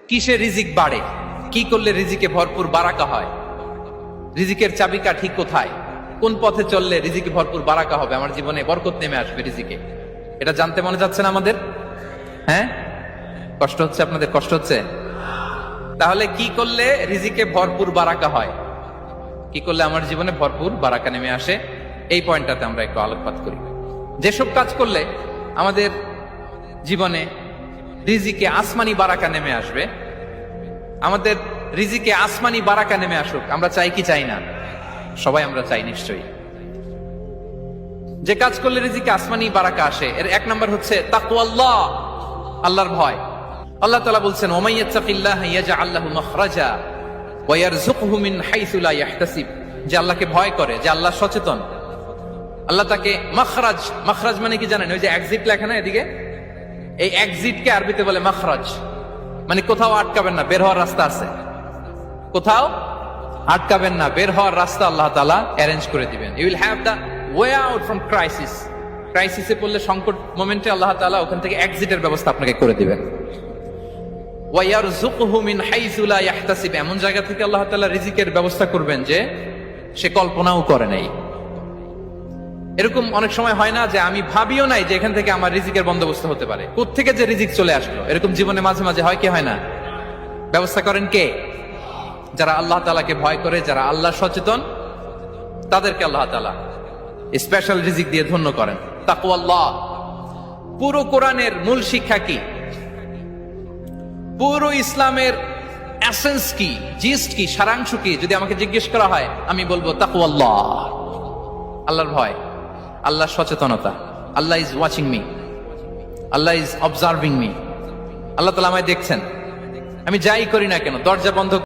কিসে রিজিক বাড়ে, কি করলে রিজিকে ভরপুর বারাকা হয়, রিজিকের চাবিকাঠি কোথায়, কোন পথে চললে রিজিকে ভরপুর বারাকা হবে, আমার জীবনে বরকত নেমে আসবে রিজিকে, এটা জানতে মনে যাচ্ছে না আমাদের? হ্যাঁ, কষ্ট হচ্ছে আপনাদের? কষ্ট হচ্ছে? তাহলে কি করলে রিজিকে ভরপুর বারাকা হয়, কি করলে আমার জীবনে ভরপুর বারাকা নেমে আসে, এই পয়েন্টটাতে আমরা একটু আলোকপাত করি। যেসব কাজ করলে আমাদের জীবনে রিজিকে আসমানি বারাকা নেমে আসবে, আমাদের রিজিকে আসমানি বারাকা নেমে আসুক, আমরা চাই কি চাই না? সবাই আমরা চাই নিশ্চয়ই। যে কাজ করলে রিজিকে আসমানি বারাকা আসে, এর এক নম্বর হচ্ছে তাকওয়াল্লাহ, আল্লাহর ভয়। আল্লাহ তাআলা বলছেন, ওমাইয়াত্তাকিল্লাহা ইয়াজআল লাহু মাখরাজা ওয়া ইয়ারযুকহু মিন হাইসু লা ইয়াহতাসিব। যে আল্লাহকে ভয় করে, যে আল্লাহ সচেতন, আল্লাহ তাকে মাখরাজ, মাখরাজ মানে কি জানেন? ওই যে এক্সিট লেখা না এদিকে, এই এক্সিটকে আরবিতে বলে মাখরাজ, মানে কোথাও আটকাবেন না, বের হওয়ার রাস্তা আছে, কোথাও আটকাবেন না, বের হওয়ার রাস্তা আল্লাহ তাআলা অ্যারেঞ্জ করে দিবেন। You will have the way out from crisis. ক্রাইসিসে পড়লে, সংকট মোমেন্টে আল্লাহ তাআলা ওখান থেকে এক্সিটের ব্যবস্থা আপনাকে করে দিবেন। ওয়া ইয়ারযুকহু মিন হাইসু লা ইয়াহতাসিব, এমন জায়গা থেকে আল্লাহ তাআলা রিজিকের ব্যবস্থা করবেন যে সে কল্পনাও করে নাই। এরকম অনেক সময় হয় না যে আমি ভাবিও নাই যে এখান থেকে আমার রিজিকের বন্দোবস্ত হতে পারে, কোত্থেকে যে রিজিক চলে আসলো, এরকম জীবনে মাঝে মাঝে হয় কি হয় না? ব্যবস্থা করেন কে? যারা আল্লাহ তাআলাকে ভয় করে, যারা আল্লাহ সচেতন, তাদেরকে আল্লাহ তাআলা স্পেশাল রিজিক দিয়ে ধন্য করেন। তাকওয়াল্লাহ। পুরো কোরআনের মূল শিক্ষা কি, পুরো ইসলামের এসেন্স কি, জিস্ট কি, সারাংশ কি, যদি আমাকে জিজ্ঞেস করা হয় আমি বলবো তাকওয়াল্লাহ, আল্লাহর ভয়, আল্লাহর সচেতনতা। Allah is watching me, Allah is observing me. আল্লাহ তাআলা আমায় দেখছেন, আমি যাই করি না কেন, দরজা বন্ধ